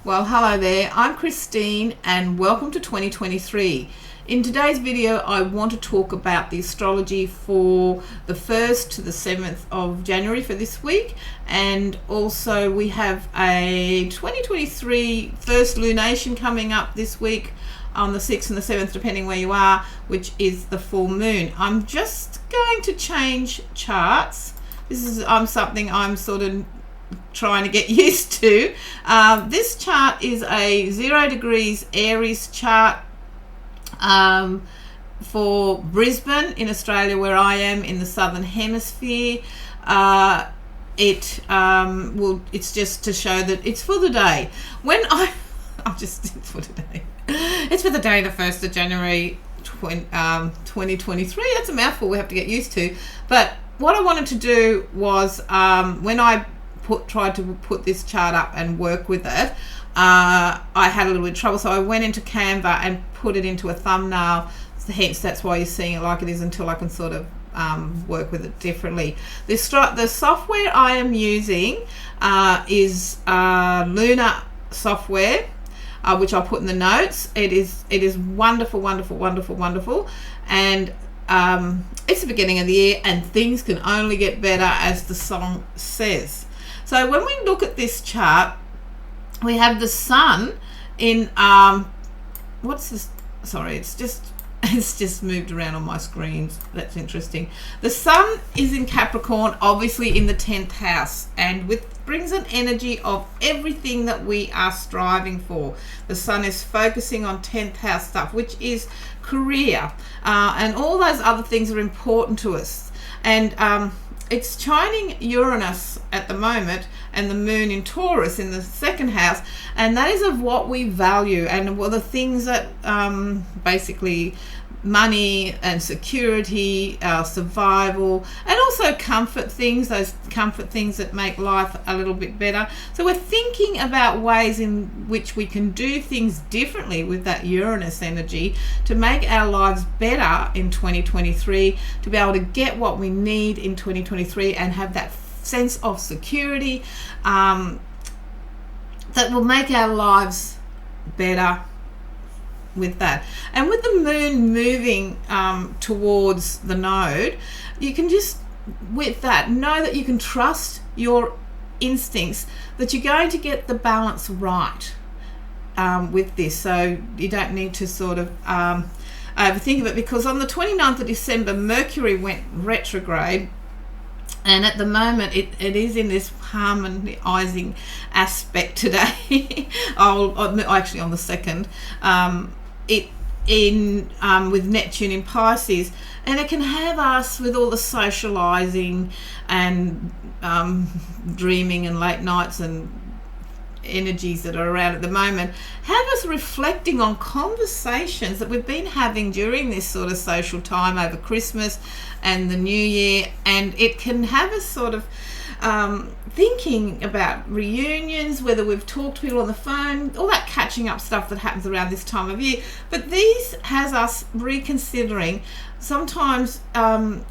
Well, hello there. I'm Christine and welcome to 2023. In today's video, I want to talk about the astrology for the 1st to the 7th of January for this week. And also we have a 2023 first lunation coming up this week on the 6th and the 7th, depending where you are, which is the full moon. I'm just going to change charts. This is something I'm sort of trying to get used to. This chart is a 0 degrees Aries chart for Brisbane in Australia, where I am in the southern hemisphere. It's just to show that it's for the day. It's for today. It's for the day, the 1st of January 2023. That's a mouthful we have to get used to. But what I wanted to do was when I tried to put this chart up and work with it, I had a little bit of trouble, so I went into Canva and put it into a thumbnail. Hence, that's why you're seeing it like it is, until I can sort of work with it differently. The software I am using is Lunar software, which I'll put in the notes. It is wonderful, wonderful, wonderful, wonderful, and it's the beginning of the year, and things can only get better, as the song says. So when we look at this chart, we have the sun in what's this? Sorry, it's just moved around on my screens. That's interesting. The sun is in Capricorn, obviously in the 10th house, and brings an energy of everything that we are striving for. The sun is focusing on 10th house stuff, which is career, and all those other things are important to us. And it's trining Uranus at the moment, and the moon in Taurus in the 2nd house, and that is of what we value, and the things that basically money and security, survival, and also comfort things, those comfort things that make life a little bit better. So we're thinking about ways in which we can do things differently with that Uranus energy to make our lives better in 2023, to be able to get what we need in 2023 and have that sense of security that will make our lives better with that. And with the moon moving towards the node, you can just, with that, know that you can trust your instincts, that you're going to get the balance right with this. So you don't need to sort of overthink of it, because on the 29th of December, Mercury went retrograde, and at the moment it is in this harmonizing aspect today. Actually on the 2nd, with Neptune in Pisces, and it can have us with all the socializing and dreaming and late nights and energies that are around at the moment, have us reflecting on conversations that we've been having during this sort of social time over Christmas and the New Year, and it can have us sort of thinking about reunions, whether we've talked to people on the phone, all that catching up stuff that happens around this time of year. But these has us reconsidering. Sometimes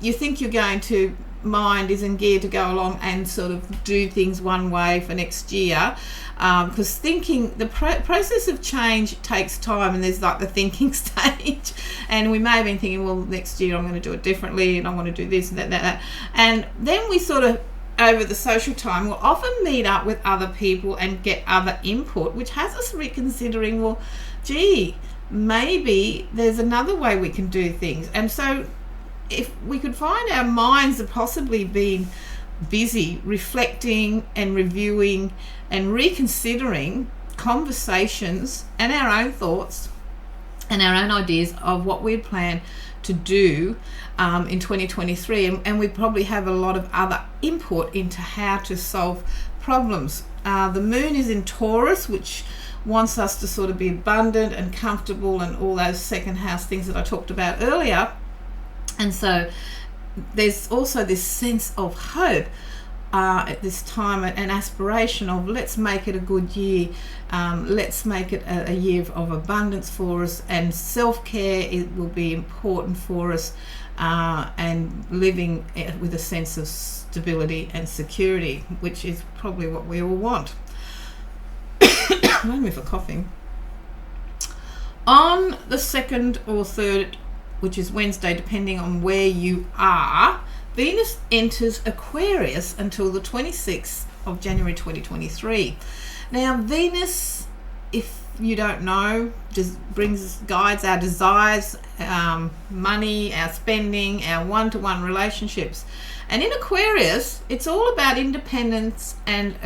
you think you're going to, mind is in gear to go along and sort of do things one way for next year, because thinking, the process of change takes time, and there's like the thinking stage, and we may have been thinking, well, next year I'm going to do it differently, and I want to do this and that, and then we sort of, over the social time, we'll often meet up with other people and get other input, which has us reconsidering, well, gee, maybe there's another way we can do things. And so if we could find our minds are possibly being busy reflecting and reviewing and reconsidering conversations and our own thoughts and our own ideas of what we plan to do in 2023, and we probably have a lot of other input into how to solve problems. The moon is in Taurus, which wants us to sort of be abundant and comfortable and all those 2nd house things that I talked about earlier. And so there's also this sense of hope at this time, an aspiration of, let's make it a good year, let's make it a year of abundance for us, and self-care will be important for us, and living with a sense of stability and security, which is probably what we all want. pardon me for coughing. On the 2nd or 3rd, which is Wednesday, depending on where you are, Venus enters Aquarius until the 26th of January 2023. Now, Venus, if you don't know, just guides our desires, money, our spending, our one-to-one relationships. And in Aquarius, it's all about independence and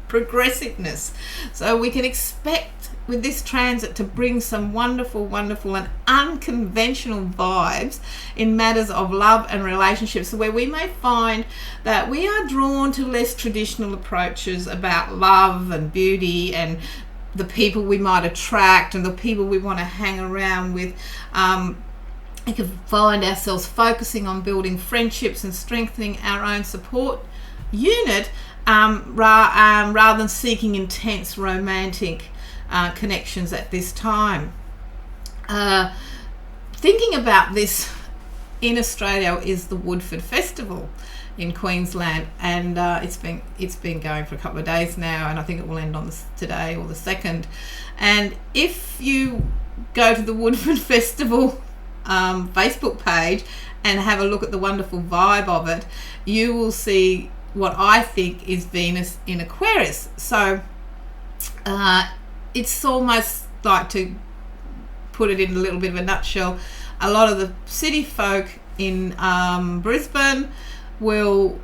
progressiveness. So we can expect with this transit to bring some wonderful and unconventional vibes in matters of love and relationships, where we may find that we are drawn to less traditional approaches about love and beauty and the people we might attract and the people we want to hang around with. We can find ourselves focusing on building friendships and strengthening our own support unit rather than seeking intense romantic connections at this time. Thinking about this in Australia is the Woodford Festival in Queensland, and it's been going for a couple of days now, and I think it will end on today or the 2nd. And if you go to the Woodford Festival Facebook page and have a look at the wonderful vibe of it, you will see what I think is Venus in Aquarius. So it's almost like, to put it in a little bit of a nutshell, a lot of the city folk in Brisbane will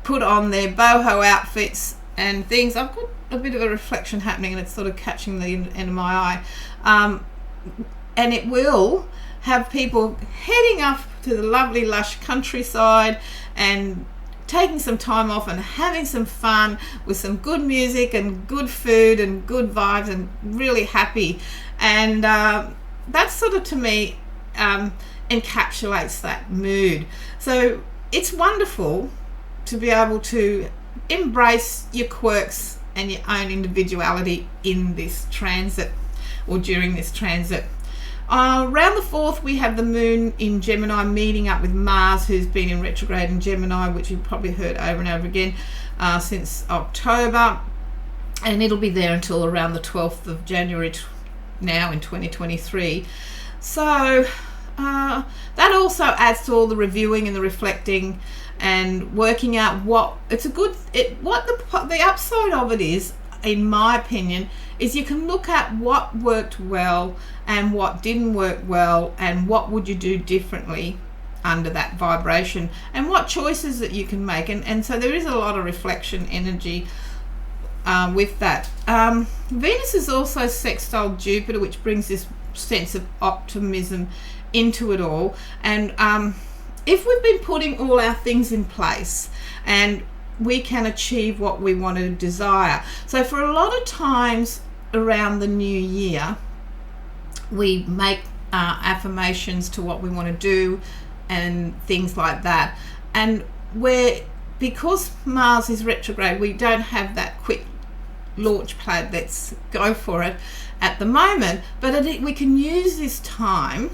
put on their boho outfits and things. I've got a bit of a reflection happening and it's sort of catching the end of my eye. And it will have people heading up to the lovely lush countryside and taking some time off and having some fun with some good music and good food and good vibes and really happy. And that sort of, to me, encapsulates that mood. So it's wonderful to be able to embrace your quirks and your own individuality in this transit, or during this transit. Around the 4th, we have the moon in Gemini meeting up with Mars, who's been in retrograde in Gemini, which you've probably heard over and over again since October, and it'll be there until around the 12th of January now in 2023. So that also adds to all the reviewing and the reflecting and working out what the upside of it is, in my opinion, is you can look at what worked well and what didn't work well, and what would you do differently under that vibration, and what choices that you can make. And so there is a lot of reflection energy with that. Venus is also sextile Jupiter, which brings this sense of optimism into it all. And if we've been putting all our things in place, and we can achieve what we want to desire. So for a lot of times around the new year, we make affirmations to what we want to do and things like that. And because Mars is retrograde, we don't have that quick launch pad, let's go for it at the moment. But we can use this time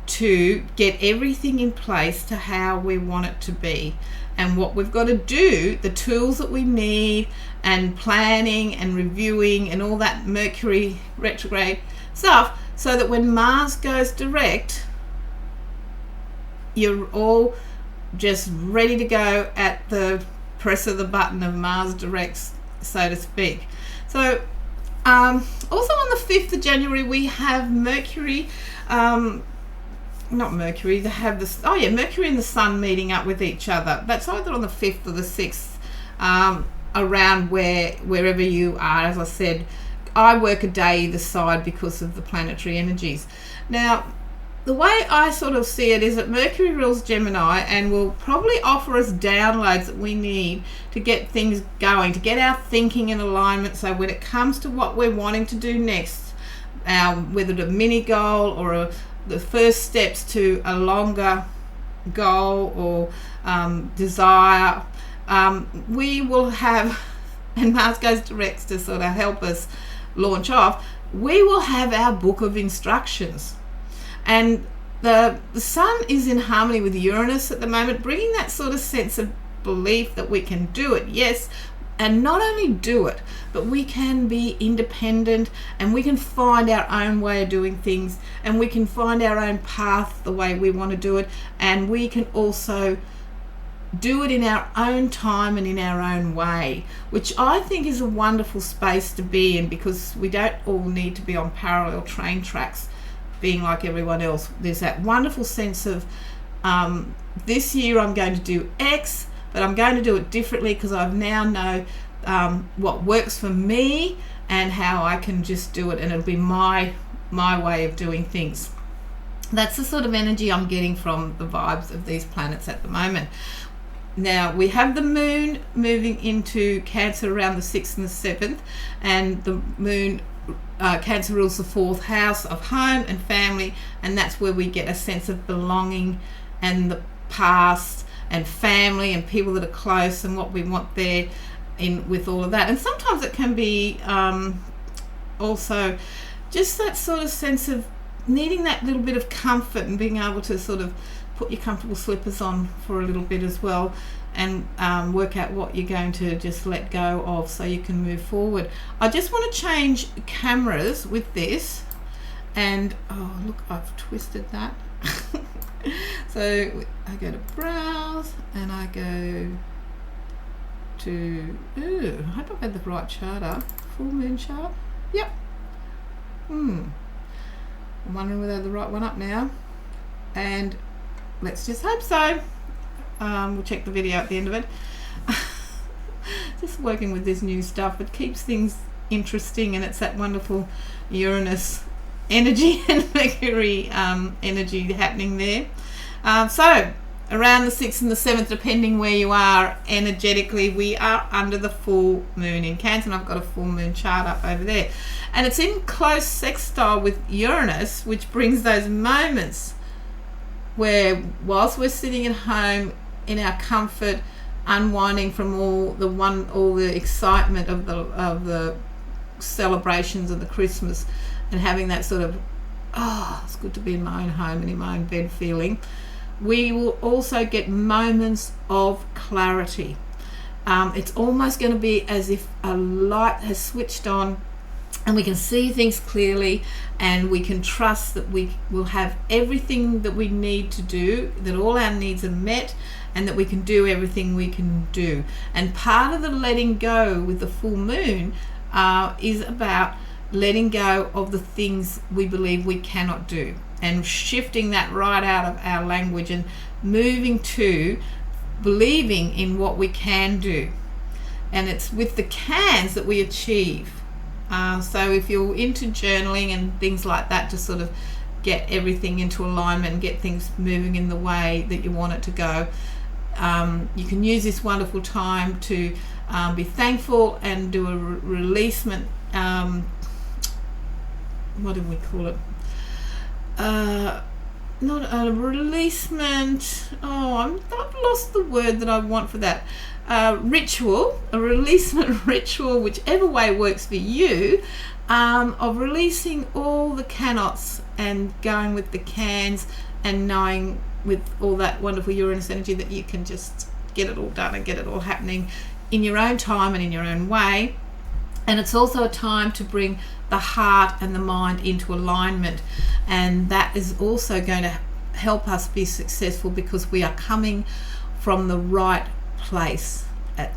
to get everything in place to how we want it to be, and what we've got to do, the tools that we need, and planning and reviewing and all that Mercury retrograde stuff, so that when Mars goes direct, you're all just ready to go at the press of the button of Mars directs, so to speak. So also on the 5th of January, we have Mercury, Mercury and the Sun meeting up with each other. That's either on the 5th or the 6th, around wherever you are. As I said, I work a day either side because of the planetary energies. Now, the way I sort of see it is that Mercury rules Gemini and will probably offer us downloads that we need to get things going, to get our thinking in alignment. So when it comes to what we're wanting to do next, whether it's a mini goal or the first steps to a longer goal or desire, we will have, and Mars goes direct to sort of help us launch off, we will have our book of instructions. And the Sun is in harmony with Uranus at the moment, bringing that sort of sense of belief that we can do it. Yes, and not only do it, but we can be independent, and we can find our own way of doing things, and we can find our own path the way we want to do it, and we can also do it in our own time and in our own way, which I think is a wonderful space to be in, because we don't all need to be on parallel train tracks being like everyone else. There's that wonderful sense of this year I'm going to do X, but I'm going to do it differently because I now know what works for me and how I can just do it, and it'll be my way of doing things. That's the sort of energy I'm getting from the vibes of these planets at the moment. Now, we have the moon moving into Cancer around the 6th and the 7th, and the moon, Cancer rules the 4th house of home and family, and that's where we get a sense of belonging and the past and family and people that are close and what we want there in with all of that. And sometimes it can be also just that sort of sense of needing that little bit of comfort and being able to sort of put your comfortable slippers on for a little bit as well, and work out what you're going to just let go of so you can move forward. I just want to change cameras with this, and oh look, I've twisted that. So I go to browse and I go to, I hope I've had the right chart up. Full moon chart. Yep. I'm wondering whether I have the right one up now, and let's just hope so. We'll check the video at the end of it. Just working with this new stuff, it keeps things interesting, and it's that wonderful Uranus energy and Mercury energy happening there. So around the 6th and the 7th, depending where you are energetically, we are under the full moon in Cancer, and I've got a full moon chart up over there, and it's in close sextile with Uranus, which brings those moments where whilst we're sitting at home in our comfort, unwinding from all the excitement of the celebrations of the Christmas, and having that sort of, it's good to be in my own home and in my own bed feeling, we will also get moments of clarity. It's almost going to be as if a light has switched on, and we can see things clearly, and we can trust that we will have everything that we need to do, that all our needs are met, and that we can do everything we can do. And part of the letting go with the full moon is about letting go of the things we believe we cannot do, and shifting that right out of our language and moving to believing in what we can do. And it's with the cans that we achieve. So if you're into journaling and things like that to sort of get everything into alignment and get things moving in the way that you want it to go, you can use this wonderful time to be thankful and do a releasement, what do we call it? Not a releasement, I've lost the word that I want for that. Ritual, a releasement ritual, whichever way works for you, of releasing all the cannots and going with the cans, and knowing with all that wonderful Uranus energy that you can just get it all done and get it all happening in your own time and in your own way. And it's also a time to bring the heart and the mind into alignment, and that is also going to help us be successful, because we are coming from the right place at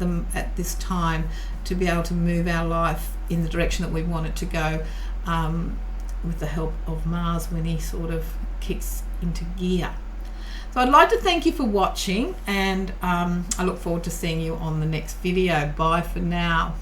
this time to be able to move our life in the direction that we want it to go, with the help of Mars when he sort of kicks into gear. So I'd like to thank you for watching, and I look forward to seeing you on the next video. Bye for now.